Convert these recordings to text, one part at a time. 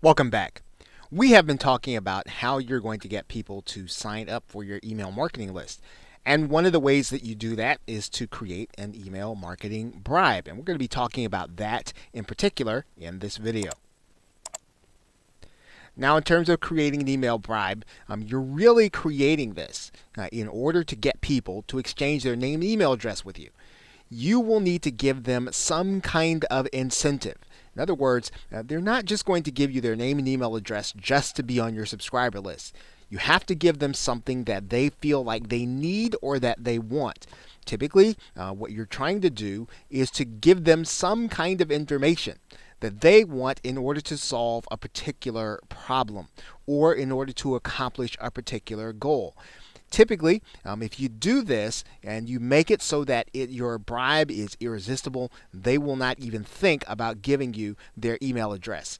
Welcome back. We have been talking about how you're going to get people to sign up for your email marketing list. And one of the ways that you do that is to create an email marketing bribe. And we're going to be talking about that in particular in this video. Now, in terms of creating an email bribe, you're really creating this in order to get people to exchange their name and email address with you. You will need to give them some kind of incentive. In other words, they're not just going to give you their name and email address just to be on your subscriber list. You have to give them something that they feel like they need or that they want. Typically, what you're trying to do is to give them some kind of information that they want in order to solve a particular problem or in order to accomplish a particular goal. Typically, if you do this and you make it so that your bribe is irresistible, they will not even think about giving you their email address.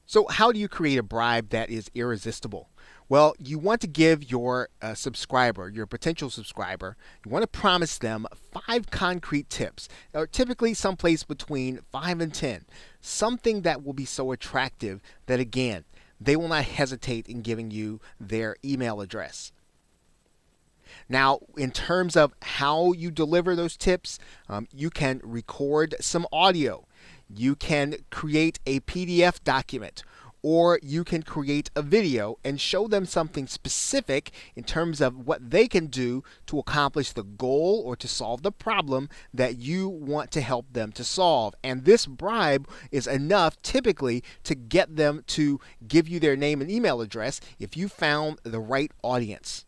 So how do you create a bribe that is irresistible? Well, you want to give your subscriber, your potential subscriber, you want to promise them 5 concrete tips, or typically someplace between 5 and 10, something that will be so attractive that, again, they will not hesitate in giving you their email address. Now, in terms of how you deliver those tips, you can record some audio. You can create a PDF document, or you can create a video and show them something specific in terms of what they can do to accomplish the goal or to solve the problem that you want to help them to solve. And this bribe is enough typically to get them to give you their name and email address if you found the right audience.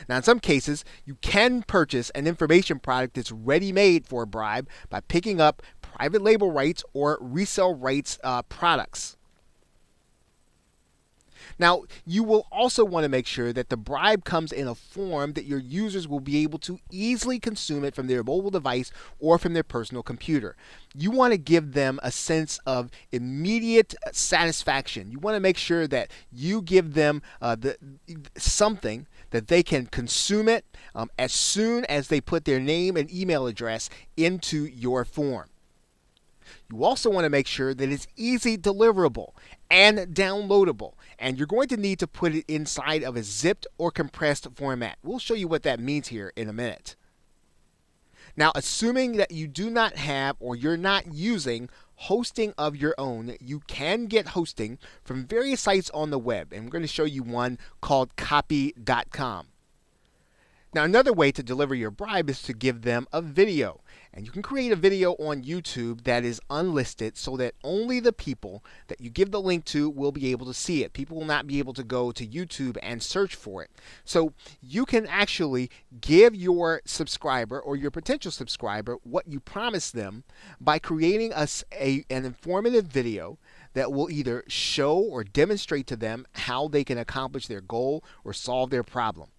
Now, in some cases, you can purchase an information product that's ready-made for a bribe by picking up private label rights or resale rights products. Now, you will also want to make sure that the bribe comes in a form that your users will be able to easily consume it from their mobile device or from their personal computer. You want to give them a sense of immediate satisfaction. You want to make sure that you give them something that they can consume it as soon as they put their name and email address into your form. You also want to make sure that it's easy deliverable and downloadable, and you're going to need to put it inside of a zipped or compressed format. We'll show you what that means here in a minute. Now, assuming that you do not have or you're not using hosting of your own, you can get hosting from various sites on the web, and we're going to show you one called copy.com. Now, another way to deliver your bribe is to give them a video. And you can create a video on YouTube that is unlisted so that only the people that you give the link to will be able to see it. People will not be able to go to YouTube and search for it. So you can actually give your subscriber or your potential subscriber what you promised them by creating an informative video that will either show or demonstrate to them how they can accomplish their goal or solve their problem.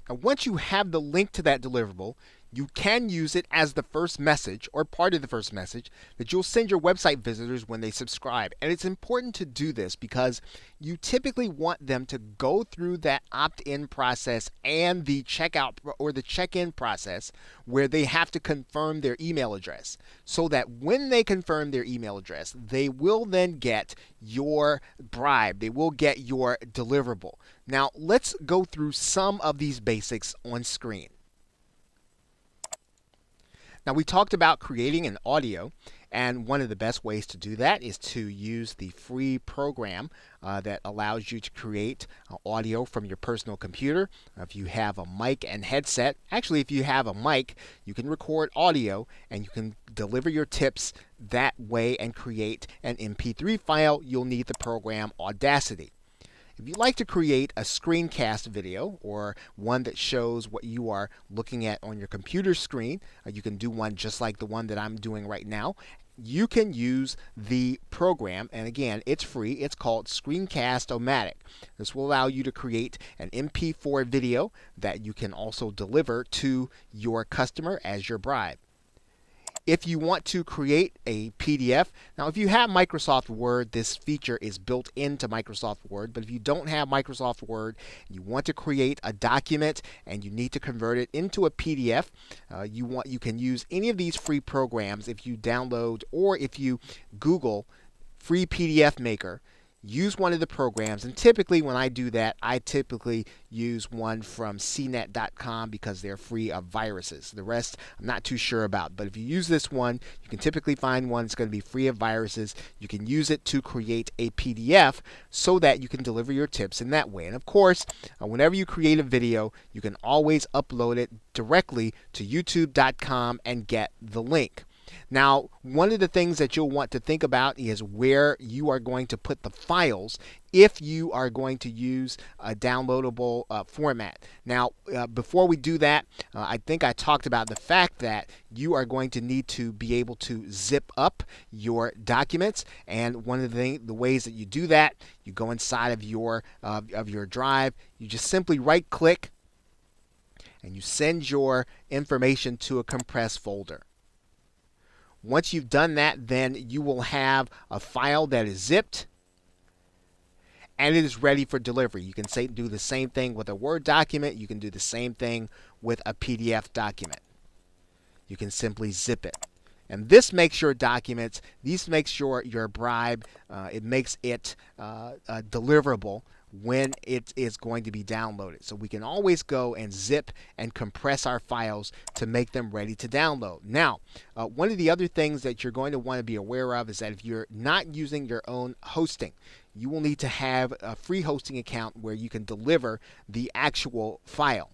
Now, once you have the link to that deliverable, you can use it as the first message or part of the first message that you'll send your website visitors when they subscribe. And it's important to do this because you typically want them to go through that opt-in process and the checkout or the check-in process where they have to confirm their email address, so that when they confirm their email address, they will then get your bribe. They will get your deliverable. Now, let's go through some of these basics on screen. Now, we talked about creating an audio, and one of the best ways to do that is to use the free program that allows you to create audio from your personal computer. If you have a mic and headset, actually if you have a mic, you can record audio and you can deliver your tips that way and create an MP3 file. You'll need the program Audacity. If you'd like to create a screencast video or one that shows what you are looking at on your computer screen, you can do one just like the one that I'm doing right now. You can use the program, and again, it's free. It's called Screencast-O-Matic. This will allow you to create an MP4 video that you can also deliver to your customer as your bribe. If you want to create a PDF, now if you have Microsoft Word, this feature is built into Microsoft Word, but if you don't have Microsoft Word, you want to create a document and you need to convert it into a PDF, you can use any of these free programs if you download or if you Google free PDF maker, use one of the programs. And typically when I do that, I typically use one from cnet.com because they're free of viruses. The rest I'm not too sure about, but if you use this one, you can typically find one that's going to be free of viruses. You can use it to create a PDF so that you can deliver your tips in that way. And of course, whenever you create a video, you can always upload it directly to youtube.com and get the link. Now, one of the things that you'll want to think about is where you are going to put the files if you are going to use a downloadable format. Now, before we do that, I think I talked about the fact that you are going to need to be able to zip up your documents. And one of the ways that you do that, you go inside of your drive, you just simply right-click, and you send your information to a compressed folder. Once you've done that, then you will have a file that is zipped and it is ready for delivery. You can do the same thing with a Word document. You can do the same thing with a PDF document. You can simply zip it. And this makes your documents, these makes your bribe, it makes it deliverable when it is going to be downloaded. So we can always go and zip and compress our files to make them ready to download. Now, one of the other things that you're going to want to be aware of is that if you're not using your own hosting, you will need to have a free hosting account where you can deliver the actual file.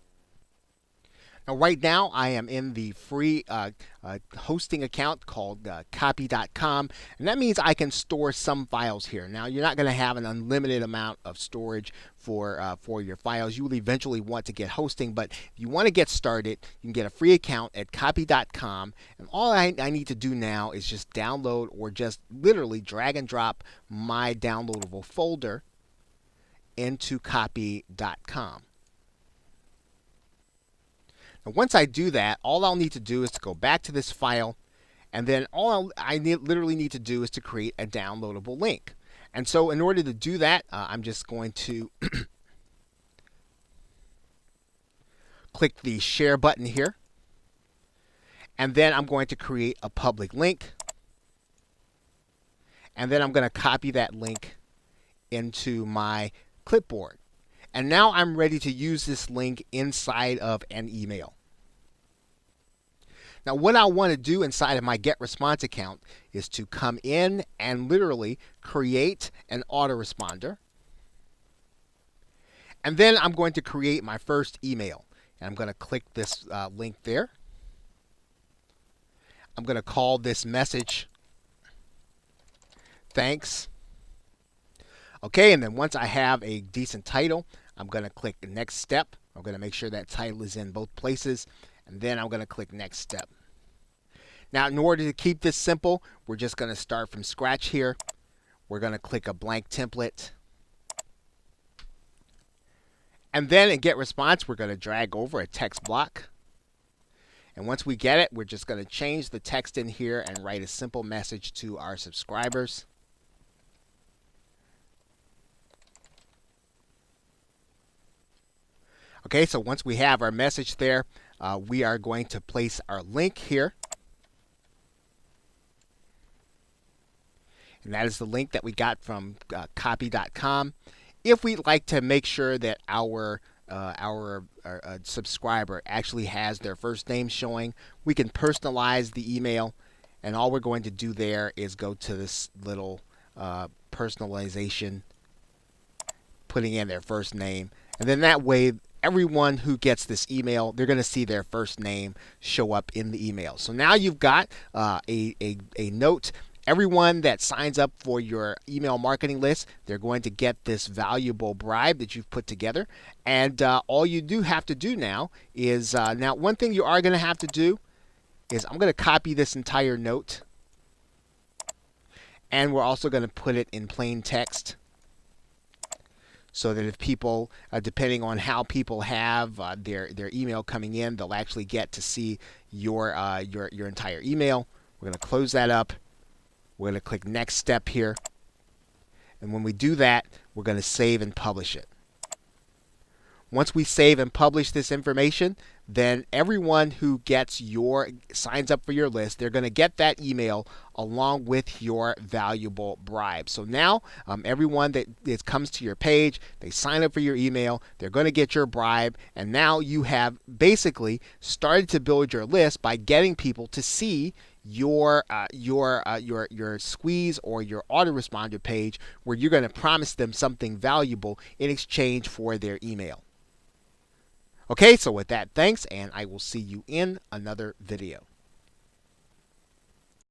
Now, right now, I am in the free hosting account called copy.com, and that means I can store some files here. Now, you're not going to have an unlimited amount of storage for your files. You will eventually want to get hosting, but if you want to get started, you can get a free account at copy.com, and all I need to do now is just download or just literally drag and drop my downloadable folder into copy.com. Now, once I do that, all I'll need to do is to go back to this file, and then all I literally need to do is to create a downloadable link. And so in order to do that, I'm just going to click the share button here, and then I'm going to create a public link, and then I'm going to copy that link into my clipboard. And now I'm ready to use this link inside of an email. Now, what I want to do inside of my GetResponse account is to come in and literally create an autoresponder. And then I'm going to create my first email. And I'm going to click this link there. I'm going to call this message "Thanks." Okay, and then once I have a decent title, I'm going to click the next step. I'm going to make sure that title is in both places, and then I'm going to click next step. Now, in order to keep this simple, we're just going to start from scratch here. We're going to click a blank template. And then in GetResponse, we're going to drag over a text block. And once we get it, we're just going to change the text in here and write a simple message to our subscribers. Okay, so once we have our message there, we are going to place our link here. And that is the link that we got from copy.com. If we'd like to make sure that our subscriber actually has their first name showing, we can personalize the email. And all we're going to do there is go to this little personalization, putting in their first name. And then that way, everyone who gets this email, they're going to see their first name show up in the email. So now you've got a note. Everyone that signs up for your email marketing list, they're going to get this valuable bribe that you've put together. And all you do have to do now is, now one thing you are going to have to do is I'm going to copy this entire note. And we're also going to put it in plain text, so that if people, depending on how people have their email coming in, they'll actually get to see your entire email. We're going to close that up. We're going to click next step here. And when we do that, we're going to save and publish it. Once we save and publish this information, then everyone who signs up for your list, they're going to get that email along with your valuable bribe. So now everyone that comes to your page, they sign up for your email, they're going to get your bribe, and now you have basically started to build your list by getting people to see your squeeze or your autoresponder page where you're going to promise them something valuable in exchange for their email. Okay, so with that, thanks, and I will see you in another video.